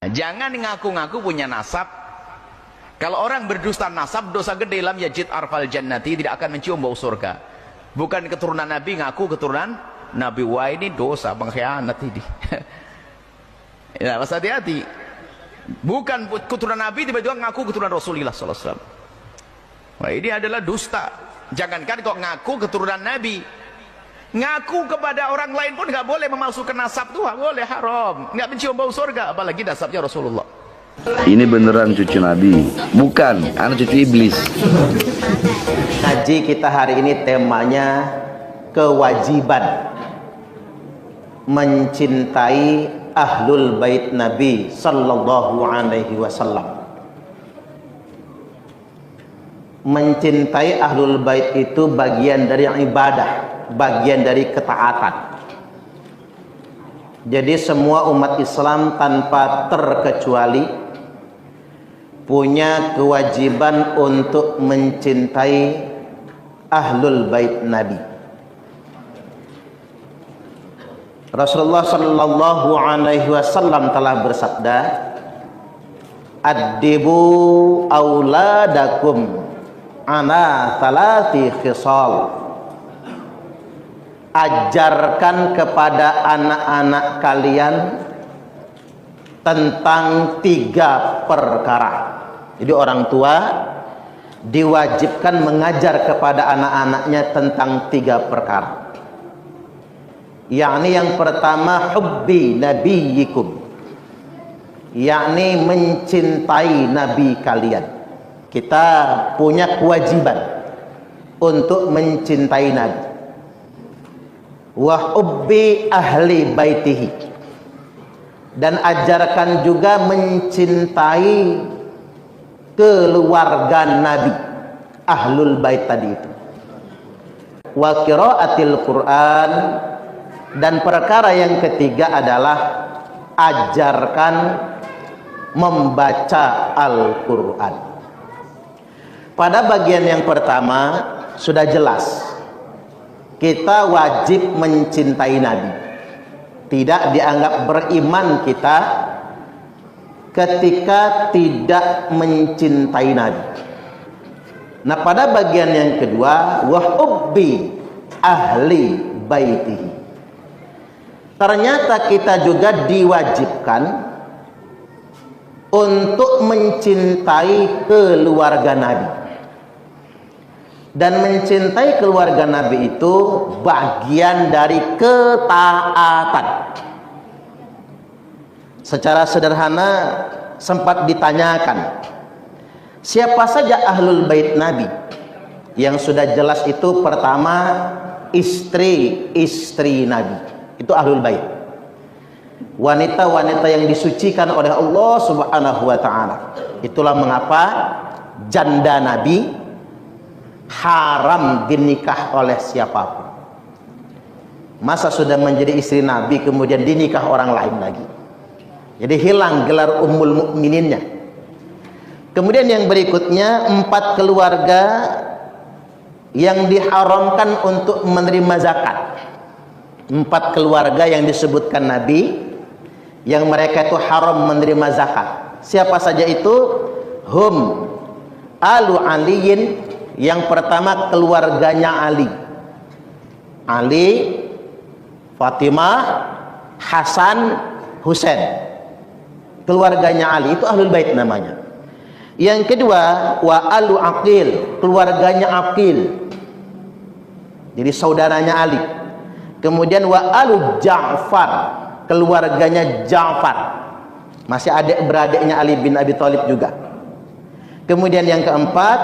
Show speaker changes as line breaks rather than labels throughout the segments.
Jangan ngaku-ngaku punya nasab. Kalau orang berdusta nasab, dosa gede, lam yajid arfal jannati, tidak akan mencium bau surga. Bukan keturunan Nabi, ngaku keturunan Nabi. Wah, ini dosa, pengkhianat ini. Ya, mas hati-hati. Bukan keturunan Nabi, tiba-tiba ngaku keturunan Rasulullah SAW. Wah, ini adalah dusta. Jangankan kok ngaku keturunan Nabi, ngaku kepada orang lain pun nggak boleh memalsukan nasab tuh, boleh, haram, nggak mencium bau surga, apalagi nasabnya Rasulullah.
Ini beneran cucu Nabi, bukan anak cucu iblis.
Ngaji kita hari ini temanya kewajiban mencintai ahlul bait Nabi sallallahu alaihi wasallam. Mencintai ahlul bait itu bagian dari ibadah, bagian dari ketaatan. Jadi semua umat Islam tanpa terkecuali punya kewajiban untuk mencintai ahlul bait Nabi. Rasulullah sallallahu alaihi wasallam telah bersabda, "Addibu auladakum ana salati khisal." Ajarkan kepada anak-anak kalian tentang 3 perkara. Jadi orang tua diwajibkan mengajar kepada anak-anaknya tentang 3 perkara. Yakni yang pertama, hubbi nabiyikum, yakni mencintai nabi kalian. Kita punya kewajiban untuk mencintai nabi. Wa hubbi ahli baitihi, dan ajarkan juga mencintai keluarga nabi, ahlul bait tadi itu. Wa qiraatil Quran, dan perkara yang ketiga adalah ajarkan membaca Al-Quran. Pada bagian yang pertama sudah jelas, kita wajib mencintai Nabi. Tidak dianggap beriman kita ketika tidak mencintai Nabi. Nah, pada bagian yang kedua, wa hubbi ahli baitihi, ternyata kita juga diwajibkan untuk mencintai keluarga Nabi. Dan mencintai keluarga Nabi itu bagian dari ketaatan. Secara sederhana sempat ditanyakan, siapa saja ahlul bait Nabi? Yang sudah jelas itu pertama, istri-istri Nabi. Itu ahlul bait. Wanita-wanita yang disucikan oleh Allah Subhanahu wa taala. Itulah mengapa janda Nabi haram dinikah oleh siapapun. Masa sudah menjadi istri Nabi kemudian dinikah orang lain lagi? Jadi hilang gelar ummul mukmininnya. Kemudian yang berikutnya, 4 keluarga yang diharamkan untuk menerima zakat. 4 keluarga yang disebutkan Nabi yang mereka itu haram menerima zakat. Siapa saja itu? Hum alu aliyin. Yang pertama, keluarganya Ali. Ali, Fatimah, Hasan, Husain. Keluarganya Ali itu ahlul bait namanya. Yang kedua, wa alu Aqil, keluarganya Aqil. Jadi saudaranya Ali. Kemudian wa alu Ja'far, keluarganya Ja'far. Masih adik beradiknya Ali bin Abi Thalib juga. Kemudian yang keempat,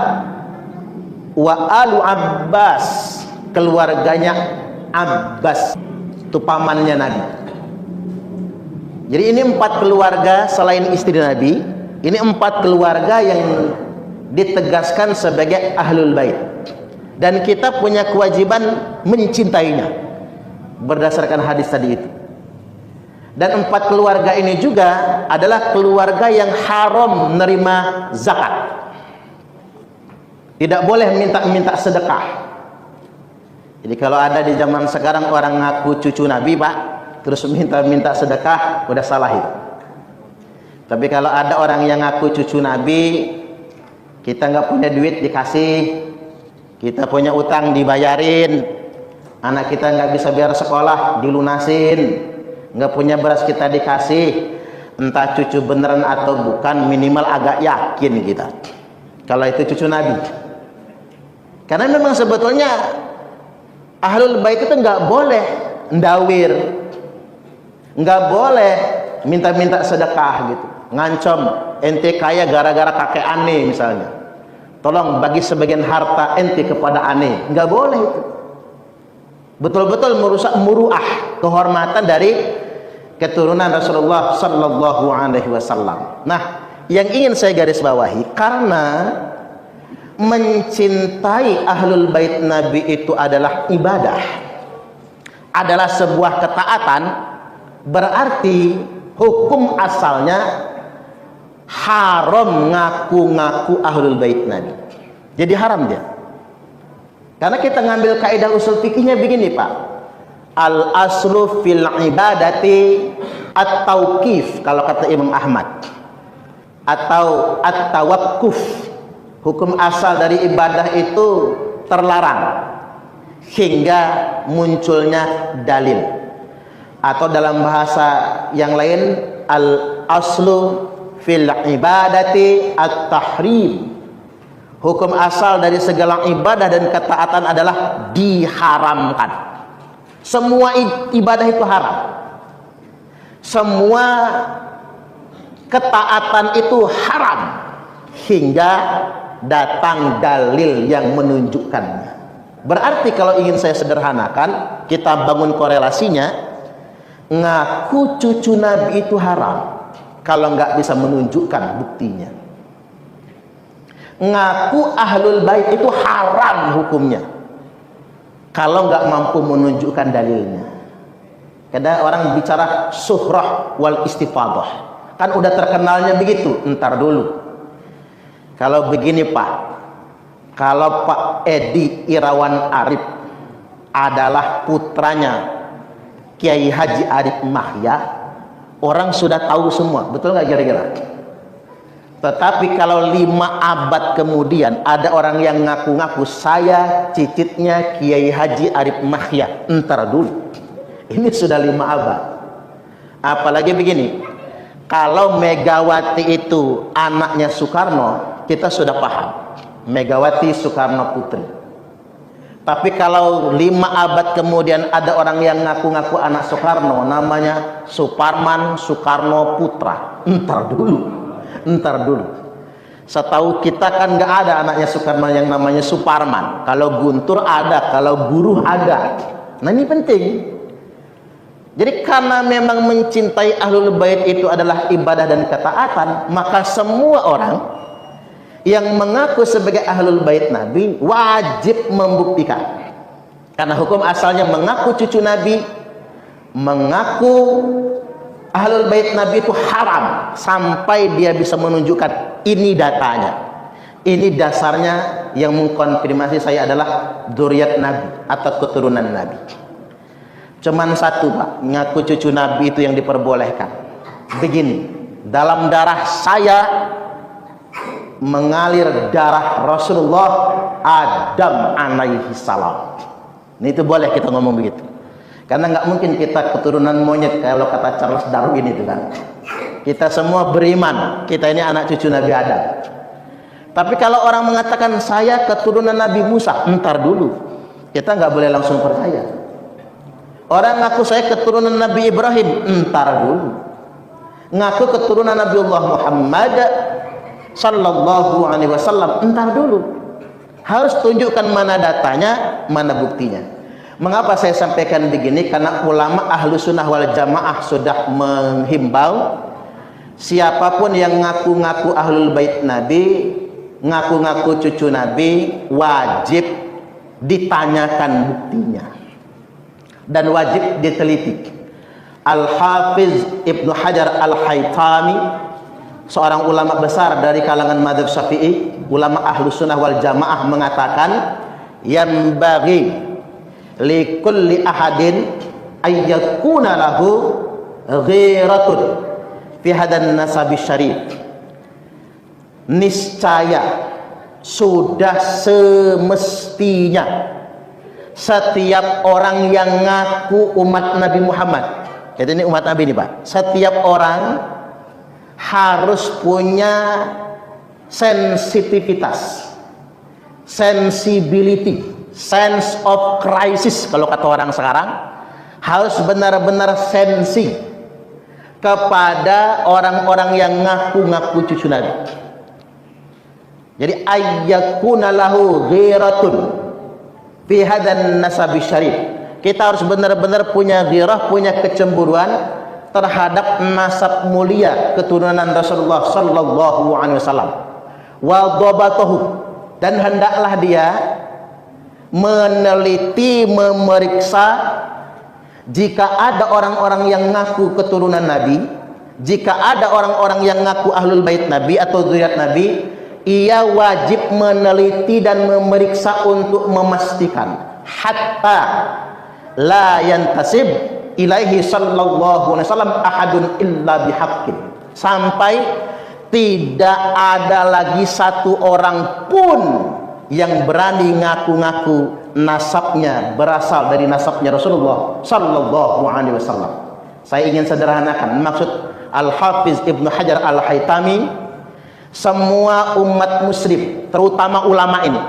wa alu Abbas, keluarganya Abbas, itu pamannya Nabi. Jadi ini 4 keluarga selain istri Nabi. Ini 4 keluarga yang ditegaskan sebagai ahlul bait, dan kita punya kewajiban mencintainya berdasarkan hadis tadi itu. Dan 4 keluarga ini juga adalah keluarga yang haram menerima zakat. Tidak boleh minta sedekah. Jadi kalau ada di zaman sekarang orang ngaku cucu Nabi, Pak, terus minta sedekah, udah salah itu. Tapi kalau ada orang yang ngaku cucu Nabi, kita nggak punya duit dikasih, kita punya utang dibayarin, anak kita nggak bisa bayar sekolah dilunasin, nggak punya beras kita dikasih, entah cucu beneran atau bukan, minimal agak yakin kita kalau itu cucu Nabi. Karena memang sebetulnya ahlul bait itu nggak boleh ndawir, nggak boleh minta-minta sedekah gitu, ngancam ente kaya gara-gara kakek aneh misalnya, tolong bagi sebagian harta ente kepada aneh, nggak boleh itu. Betul-betul merusak muruah, kehormatan dari keturunan Rasulullah sallallahu alaihi wasallam. Nah, yang ingin saya garis bawahi, karena mencintai ahlul bait Nabi itu adalah ibadah, adalah sebuah ketaatan, berarti hukum asalnya haram ngaku-ngaku ahlul bait Nabi. Jadi haram dia. Karena kita ngambil kaidah usul fikihnya begini, Pak. Al aslu fil ibadati at-tauqif kalau kata Imam Ahmad, atau at-tawaqquf. Hukum asal dari ibadah itu terlarang hingga munculnya dalil. Atau dalam bahasa yang lain, al aslu fil ibadati at-tahrim. Hukum asal dari segala ibadah dan ketaatan adalah diharamkan. Semua ibadah itu haram. Semua ketaatan itu haram hingga datang dalil yang menunjukkannya. Berarti kalau ingin saya sederhanakan, kita bangun korelasinya, ngaku cucu Nabi itu haram kalau nggak bisa menunjukkan buktinya. Ngaku ahlul bait itu haram hukumnya kalau nggak mampu menunjukkan dalilnya. Kadang orang bicara suhrah wal istifadah, kan udah terkenalnya begitu. Entar dulu, kalau begini Pak, kalau Pak Edi Irawan Arif adalah putranya Kiai Haji Arif Mahya, orang sudah tahu semua, betul nggak kira-kira? Tetapi kalau 5 abad kemudian ada orang yang ngaku-ngaku saya cicitnya Kiai Haji Arif Mahya, entar dulu, ini sudah 5 abad. Apalagi begini, kalau Megawati itu anaknya Soekarno, kita sudah paham, Megawati Soekarno Putri. Tapi kalau 5 abad kemudian ada orang yang ngaku-ngaku anak Soekarno, namanya Suparman Soekarno Putra, entar dulu. Setahu kita kan nggak ada anaknya Soekarno yang namanya Suparman. Kalau Guntur ada, kalau Buruh ada. Nah ini penting. Jadi karena memang mencintai ahlul bait itu adalah ibadah dan ketaatan, maka semua orang yang mengaku sebagai ahlul bait Nabi wajib membuktikan. Karena hukum asalnya mengaku cucu Nabi, mengaku ahlul bait Nabi itu haram sampai dia bisa menunjukkan ini datanya, ini dasarnya yang mengkonfirmasi saya adalah dzurriyyat Nabi atau keturunan Nabi. Cuman satu Pak, ngaku cucu Nabi itu yang diperbolehkan. Begini, dalam darah saya mengalir darah Rasulullah Adam alaihi salam. Ini itu boleh kita ngomong begitu. Karena nggak mungkin kita keturunan monyet kalau kata Charles Darwin itu kan. Kita semua beriman, kita ini anak cucu Nabi Adam. Tapi kalau orang mengatakan saya keturunan Nabi Musa, entar dulu, kita nggak boleh langsung percaya. Orang ngaku saya keturunan Nabi Ibrahim, entar dulu. Ngaku keturunan Nabiullah Muhammad sallallahu alaihi wasallam, entar dulu. Harus tunjukkan mana datanya, mana buktinya. Mengapa saya sampaikan begini? Karena ulama ahlu sunnah wal jamaah sudah menghimbau siapapun yang ngaku-ngaku ahlul bait Nabi, ngaku-ngaku cucu Nabi, wajib ditanyakan buktinya dan wajib diteliti. Al-Hafiz Ibnu Hajar Al-Haytami, seorang ulama besar dari kalangan mazhab Syafi'i, ulama ahlu sunnah wal jamaah, mengatakan yang bagi likulli ahadin ayyakuna lahu ghiratun fi hadan nasabi syarif, niscaya sudah semestinya setiap orang yang ngaku umat Nabi Muhammad, jadi ini umat Nabi ini Pak, setiap orang harus punya sensitivitas, sensibility, sense of crisis kalau kata orang sekarang, harus benar-benar sensi kepada orang-orang yang ngaku-ngaku cucu Nabi. Jadi ayyakuna lahu ghiratun fi hadan nasabi syarif, kita harus benar-benar punya ghirah, punya kecemburuan terhadap nasab mulia keturunan Rasulullah sallallahu alaihi wasallam. Wa dhabatahu, dan hendaklah dia meneliti, memeriksa jika ada orang-orang yang ngaku keturunan Nabi, jika ada orang-orang yang ngaku ahlul bait Nabi atau zuriat Nabi, ia wajib meneliti dan memeriksa untuk memastikan hatta la yantasib ilaihi sallallahu alaihi wasallam ahadun illa bihaqqin, sampai tidak ada lagi satu orang pun yang berani ngaku-ngaku nasabnya berasal dari nasabnya Rasulullah sallallahu alaihi wasallam. Saya ingin sederhanakan maksud Al-Hafiz Ibnu Hajar Al-Haytami, semua umat muslim, terutama ulama ini,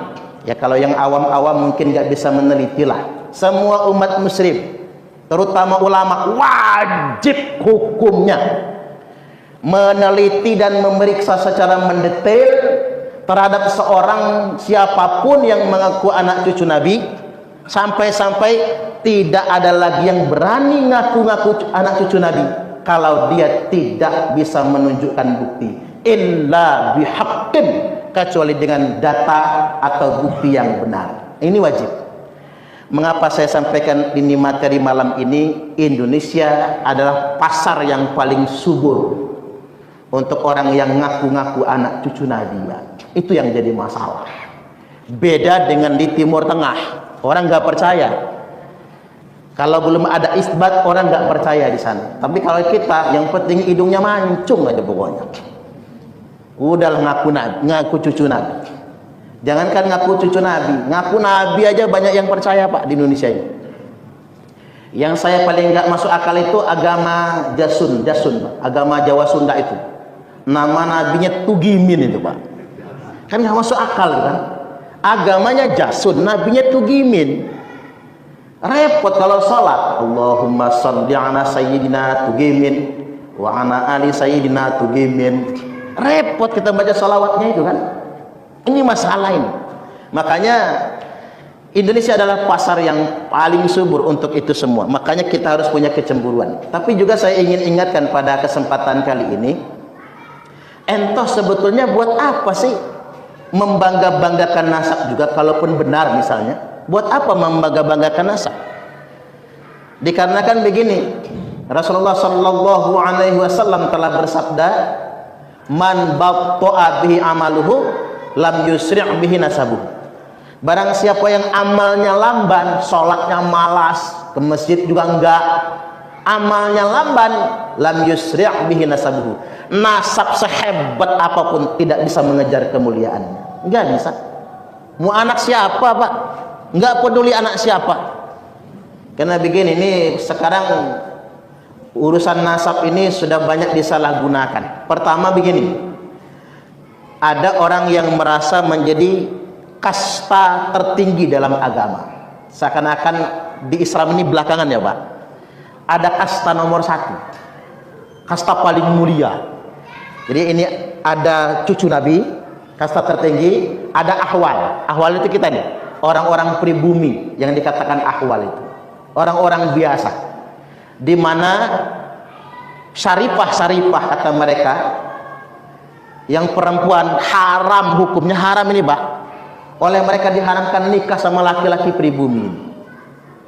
ya kalau yang awam-awam mungkin gak bisa meneliti lah, semua umat muslim, terutama ulama, wajib hukumnya meneliti dan memeriksa secara mendetail terhadap seorang siapapun yang mengaku anak cucu Nabi, sampai-sampai tidak ada lagi yang berani ngaku-ngaku anak cucu Nabi kalau dia tidak bisa menunjukkan bukti illa bihaqqin, kecuali dengan data atau bukti yang benar. Ini wajib. Mengapa saya sampaikan ini materi malam ini? Indonesia adalah pasar yang paling subur untuk orang yang ngaku-ngaku anak cucu Nabi. Itu yang jadi masalah. Beda dengan di Timur Tengah, orang nggak percaya. Kalau belum ada isbat, orang nggak percaya di sana. Tapi kalau kita, yang penting hidungnya mancung aja pokoknya. Udahlah ngaku Nabi, ngaku cucu Nabi. Jangankan ngaku cucu Nabi, ngaku Nabi aja banyak yang percaya Pak di Indonesia ini. Yang saya paling nggak masuk akal itu agama Jasun Pak. Agama Jawa Sunda itu. Nama nabinya Tugimin itu Pak. Kan nggak masuk akal kan? Agamanya Jasun, nabinya Tugimin. Repot kalau sholat. Allahumma sholli ala sayyidina Tugimin wa ala ali sayyidina Tugimin. Repot kita baca salawatnya itu kan. Ini masalah ini. Makanya Indonesia adalah pasar yang paling subur untuk itu semua. Makanya kita harus punya kecemburuan. Tapi juga saya ingin ingatkan pada kesempatan kali ini, entoh sebetulnya buat apa sih membangga-banggakan nasab juga kalaupun benar misalnya? Buat apa membangga-banggakan nasab? Dikarenakan begini, Rasulullah sallallahu alaihi wasallam telah bersabda, man batta'a bihi amaluhu lam yusri' bihi nasabuh. Barang siapa yang amalnya lamban, sholatnya malas, ke masjid juga enggak, amalnya lamban, lam yusri' bihi nasabuh, nasab sehebat apapun tidak bisa mengejar kemuliaannya. Enggak bisa. Mau anak siapa Pak, enggak peduli anak siapa. Karena begini, ini sekarang urusan nasab ini sudah banyak disalahgunakan. Pertama begini, ada orang yang merasa menjadi kasta tertinggi dalam agama. Seakan-akan di Islam ini belakangan ya Pak, ada kasta nomor 1, kasta paling mulia. Jadi ini ada cucu Nabi, kasta tertinggi, ada ahwal. Ahwal itu kita nih, orang-orang pribumi yang dikatakan ahwal itu, orang-orang biasa, di mana syarifah kata mereka, yang perempuan haram, hukumnya haram ini Pak, oleh mereka diharamkan nikah sama laki-laki pribumi.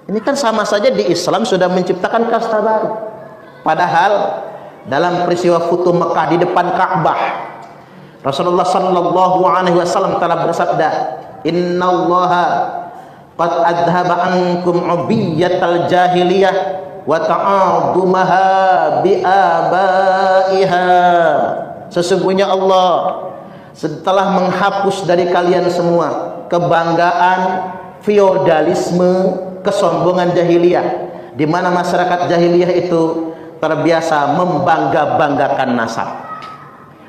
Ini kan sama saja di Islam sudah menciptakan kasta baru. Padahal dalam peristiwa Futuh Mekah di depan Ka'bah, Rasulullah sallallahu alaihi wasallam telah bersabda, innallaha qad adhaba ankum ubiyatal jahiliyah wa ta'addumaha bi abaiha. Sesungguhnya Allah setelah menghapus dari kalian semua kebanggaan, feodalisme, kesombongan jahiliyah, di mana masyarakat jahiliyah itu terbiasa membangga-banggakan nasab,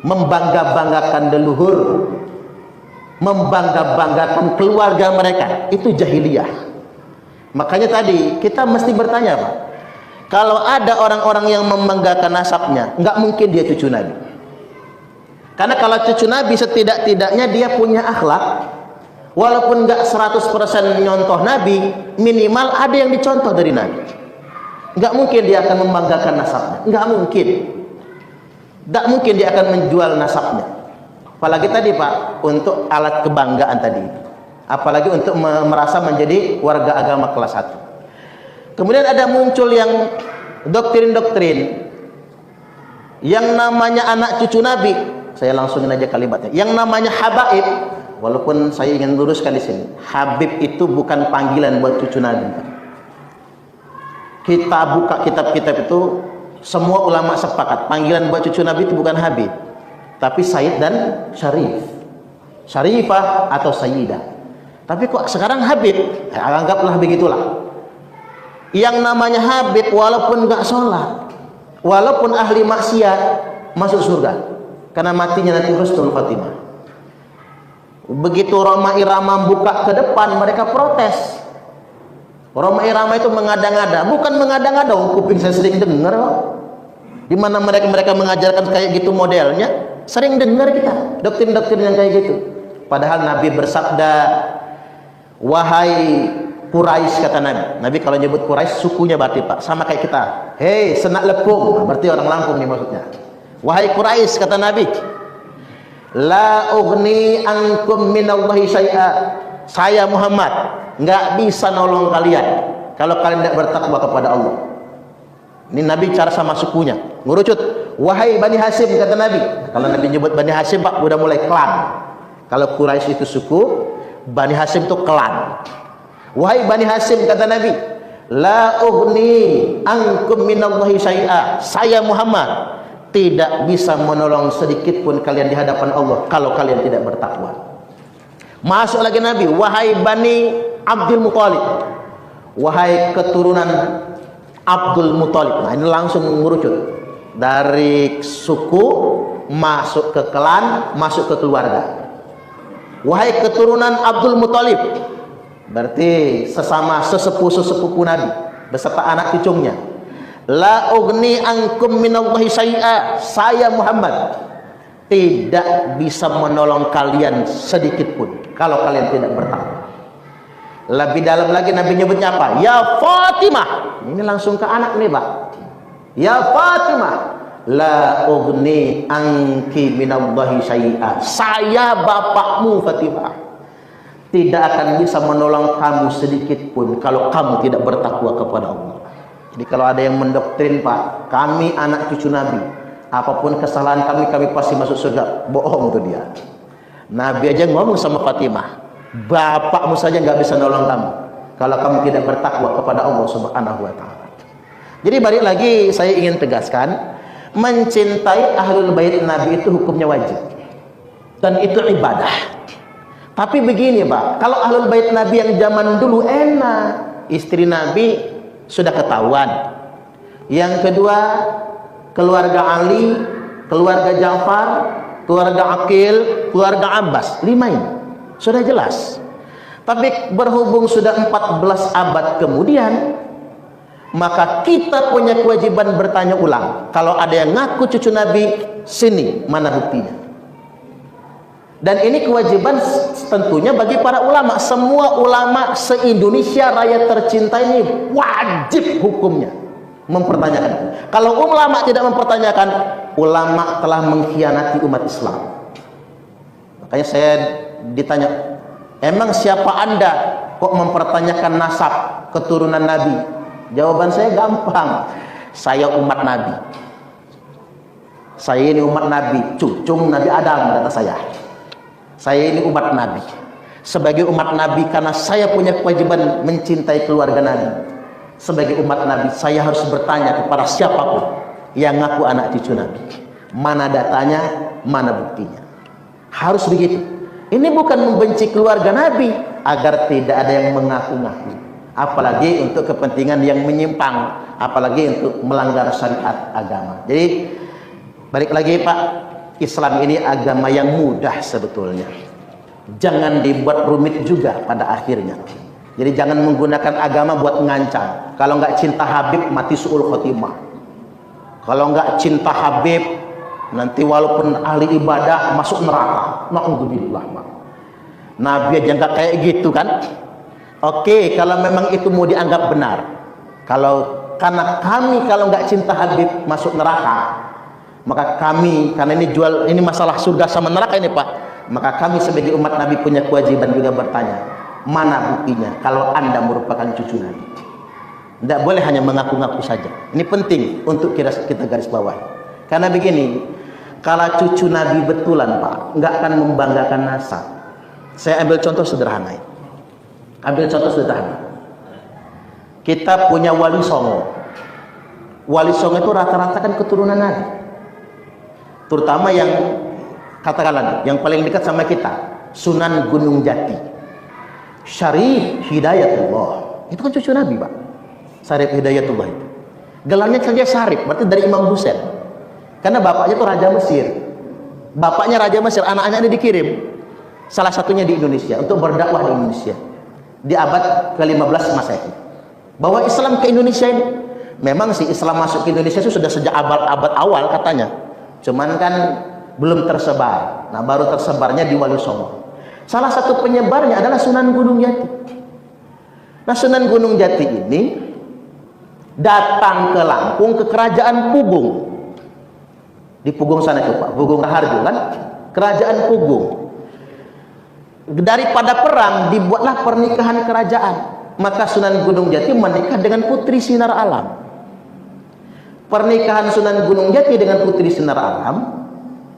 membangga-banggakan leluhur, membangga-banggakan keluarga mereka. Itu jahiliyah. Makanya tadi kita mesti bertanya, Pak, kalau ada orang-orang yang membanggakan nasabnya, nggak mungkin dia cucu Nabi. Karena kalau cucu Nabi setidak-tidaknya dia punya akhlak, walaupun nggak 100% nyontoh Nabi, minimal ada yang dicontoh dari Nabi. Nggak mungkin dia akan membanggakan nasabnya, nggak mungkin. Nggak mungkin dia akan menjual nasabnya. Apalagi tadi, Pak, untuk alat kebanggaan tadi. Apalagi untuk merasa menjadi warga agama kelas 1. Kemudian ada muncul yang doktrin-doktrin yang namanya anak cucu Nabi. Saya langsungin aja kalimatnya. Yang namanya habaib. Walaupun saya ingin luruskan di sini, Habib itu bukan panggilan buat cucu Nabi. Kita buka kitab-kitab itu, semua ulama sepakat panggilan buat cucu Nabi itu bukan Habib, tapi Sayyid dan Syarif, Syarifah atau Sayyidah. Tapi kok sekarang Habib? Anggaplah begitulah. Yang namanya Habib walaupun nggak sholat, walaupun ahli maksiat, masuk surga karena matinya nanti husnul khatimah. Begitu Roma Irama buka ke depan, mereka protes. Roma Irama itu mengada-ngada, bukan mengada-ngada, kuping saya sering dengar kok. Di mana mereka mengajarkan kayak gitu modelnya, sering dengar kita doktrin-doktrin yang kayak gitu. Padahal Nabi bersabda, wahai Quraisy, kata Nabi. Nabi kalau nyebut Quraisy sukunya berarti, Pak, sama kayak kita. Hei senak lepung, berarti orang Lampung nih maksudnya. Wahai Quraisy, kata Nabi, la ughni ankum minallahi syai'a. Saya Muhammad nggak bisa nolong kalian kalau kalian tidak bertakwa kepada Allah. Ini Nabi cara sama sukunya, ngurucut. Wahai Bani Hasyim, kata Nabi. Kalau Nabi nyebut Bani Hasyim, Pak, udah mulai klan. Kalau Quraisy itu suku, Bani Hasyim itu klan. Wahai Bani Hasyim, kata Nabi, la ughni ankum minallahi syai'a. Saya Muhammad tidak bisa menolong sedikit pun kalian di hadapan Allah kalau kalian tidak bertakwa. Masuk lagi Nabi, wahai Bani Abdul Muthalib, wahai keturunan Abdul Muthalib. Nah, ini langsung mengerucut dari suku masuk ke klan, masuk ke keluarga. Wahai keturunan Abdul Muthalib, berarti sesama sesepuh Nabi beserta anak cucunya. La ughni ankum minallahi syai'a. Saya Muhammad tidak bisa menolong kalian sedikit pun kalau kalian tidak bertakwa. Lebih dalam lagi Nabi nyebutnya apa? Ya Fatimah. Ini langsung ke anak nih, Pak. Ya Fatimah, la ughni anki minallahi syai'a. Saya bapakmu Fatimah, tidak akan bisa menolong kamu sedikit pun kalau kamu tidak bertakwa kepada Allah. Jadi kalau ada yang mendoktrin, Pak, kami anak cucu Nabi, apapun kesalahan kami pasti masuk surga, bohong tuh dia. Nabi aja ngomong sama Fatimah, bapakmu saja nggak bisa nolong kamu kalau kamu tidak bertakwa kepada Allah Subhanahu wa Ta'ala. Jadi balik lagi saya ingin tegaskan, mencintai ahlul bait Nabi itu hukumnya wajib dan itu ibadah. Tapi begini, Pak, kalau ahlul bait Nabi yang zaman dulu enak, istri Nabi sudah ketahuan. Yang kedua, keluarga Ali, keluarga Ja'far, keluarga Aqil, keluarga Abbas, 5 ini sudah jelas. Tapi berhubung sudah 14 abad kemudian, maka kita punya kewajiban bertanya ulang. Kalau ada yang ngaku cucu Nabi, sini mana buktinya? Dan ini kewajiban tentunya bagi para ulama. Semua ulama se-Indonesia raya tercinta ini wajib hukumnya mempertanyakan. Kalau ulama tidak mempertanyakan, ulama telah mengkhianati umat Islam. Makanya saya ditanya, emang siapa Anda kok mempertanyakan nasab keturunan Nabi? Jawaban saya gampang, saya umat Nabi. Saya ini umat Nabi, cucung Nabi Adam, kata saya. Saya ini umat Nabi. Sebagai umat Nabi, karena saya punya kewajiban mencintai keluarga Nabi, sebagai umat Nabi, saya harus bertanya kepada siapapun yang ngaku anak cucu Nabi. Mana datanya, mana buktinya. Harus begitu. Ini bukan membenci keluarga Nabi agar tidak ada yang mengaku-ngaku. Apalagi untuk kepentingan yang menyimpang, apalagi untuk melanggar syariat agama. Jadi balik lagi Pak, Islam ini agama yang mudah sebetulnya. Jangan dibuat rumit juga pada akhirnya. Jadi jangan menggunakan agama buat ngancam. Kalau nggak cinta Habib, mati su'ul khotimah. Kalau nggak cinta Habib, nanti walaupun ahli ibadah masuk neraka. Na'udzubillah. Nabi aja nggak kayak gitu kan? Oke, kalau memang itu mau dianggap benar. Karena kami kalau nggak cinta Habib masuk neraka, maka kami, karena ini masalah surga sama neraka ini Pak, maka kami sebagai umat Nabi punya kewajiban juga bertanya, mana buktinya kalau Anda merupakan cucu Nabi? Tidak boleh hanya mengaku-ngaku saja. Ini penting untuk kita garis bawahi. Karena begini, kalau cucu Nabi betulan Pak, nggak akan membanggakan nasab. Saya ambil contoh sederhana. Kita punya Wali Songo. Wali Songo itu rata-rata kan keturunan Nabi. Terutama yang katakanlah yang paling dekat sama kita, Sunan Gunung Jati, Syarif Hidayatullah, itu kan cucu Nabi Pak. Syarif Hidayatullah itu gelarnya saja Syarif, berarti dari Imam Husain. Karena bapaknya itu Raja Mesir. Bapaknya Raja Mesir, anak-anaknya dikirim. Salah satunya di Indonesia untuk berdakwah di Indonesia di abad ke-15 Masehi. Bahwa Islam ke Indonesia ini, memang sih Islam masuk ke Indonesia itu sudah sejak abad awal katanya. Cuman kan belum tersebar. Nah, baru tersebarnya di Wali Songo. Salah satu penyebarnya adalah Sunan Gunung Jati. Nah, Sunan Gunung Jati ini datang ke Lampung, ke kerajaan Pugung. Di Pugung sana itu Pak, Pugung Raharjo kan, kerajaan Pugung. Daripada perang dibuatlah pernikahan kerajaan. Maka Sunan Gunung Jati menikah dengan Putri Sinar Alam. Pernikahan Sunan Gunung Jati dengan Putri Sinar Alam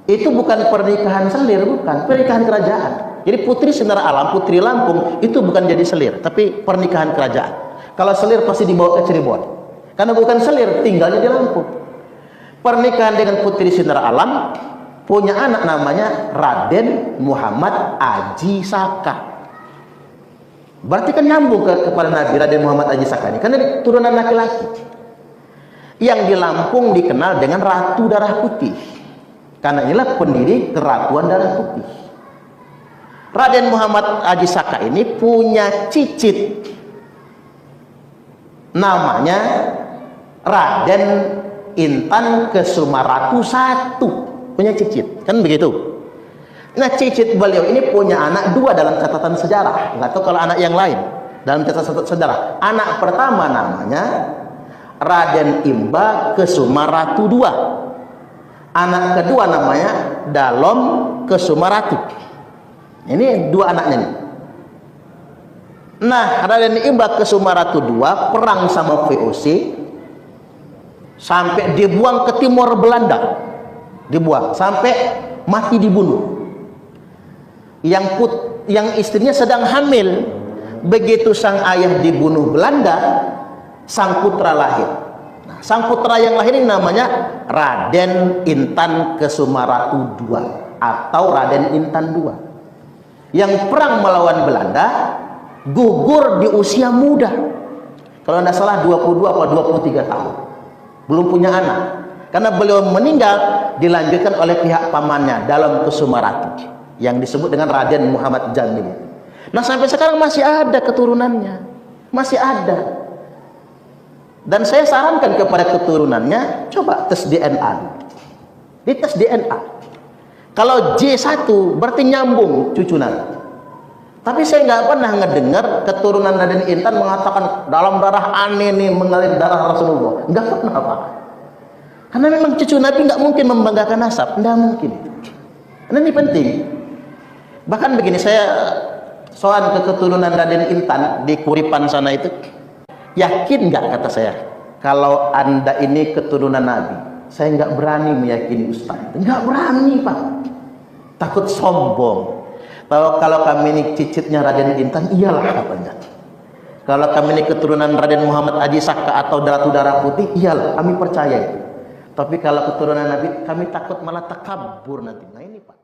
itu bukan pernikahan selir, bukan pernikahan kerajaan. Jadi Putri Sinar Alam, Putri Lampung itu bukan jadi selir, tapi pernikahan kerajaan. Kalau selir pasti dibawa ke Cirebon. Karena bukan selir, tinggalnya di Lampung. Pernikahan dengan Putri Sinar Alam, punya anak namanya Raden Muhammad Aji Saka. Berarti kan nyambung kepada Nabi Raden Muhammad Aji Saka ini, karena turunan laki-laki. Yang di Lampung dikenal dengan Ratu Darah Putih, karena inilah pendiri Keratuan Darah Putih. Raden Muhammad Aji Saka ini punya cicit namanya Raden Intan Kesumaratu I, punya cicit, kan begitu. Nah, cicit beliau ini punya anak dua dalam catatan sejarah. Nggak tahu kalau anak yang lain dalam catatan sejarah. Anak pertama namanya Raden Imba Kesumaratu II. Anak kedua namanya Dalom Kesumaratu. Ini dua anaknya nih. Nah, Raden Imba Kesumaratu II perang sama VOC sampai dibuang ke Timor Belanda. Dibuang sampai mati dibunuh. Yang istrinya sedang hamil. Begitu sang ayah dibunuh Belanda, sang putra lahir. Nah, sang putra yang lahir ini namanya Raden Intan Kesumaratu II atau Raden Intan II. Yang perang melawan Belanda, gugur di usia muda. Kalau tidak salah 22 atau 23 tahun. Belum punya anak. Karena beliau meninggal dilanjutkan oleh pihak pamannya dalam Kesumaratu yang disebut dengan Raden Muhammad Jamil. Nah, sampai sekarang masih ada keturunannya, masih ada. Dan saya sarankan kepada keturunannya, coba tes DNA. Di tes DNA. Kalau J1 berarti nyambung cucu Nabi. Tapi saya nggak pernah ngedengar keturunan Raden Intan mengatakan dalam darah aneh nih mengalir darah Rasulullah. Nggak pernah Pak. Karena memang cucu Nabi nggak mungkin membanggakan nasab, nggak mungkin. Karena ini penting. Bahkan begini, saya soal ke keturunan Raden Intan di Kuripan sana itu, yakin nggak kata saya, kalau Anda ini keturunan Nabi? Saya nggak berani meyakini Ustaz. Nggak berani Pak. Takut sombong. Kalau kami ini cicitnya Raden Intan, iyalah katanya. Kalau kami ini keturunan Raden Muhammad Haji Saka atau Ratu Darah Putih, iyalah kami percaya itu. Tapi kalau keturunan Nabi, kami takut malah takabur nanti. Nah ini Pak.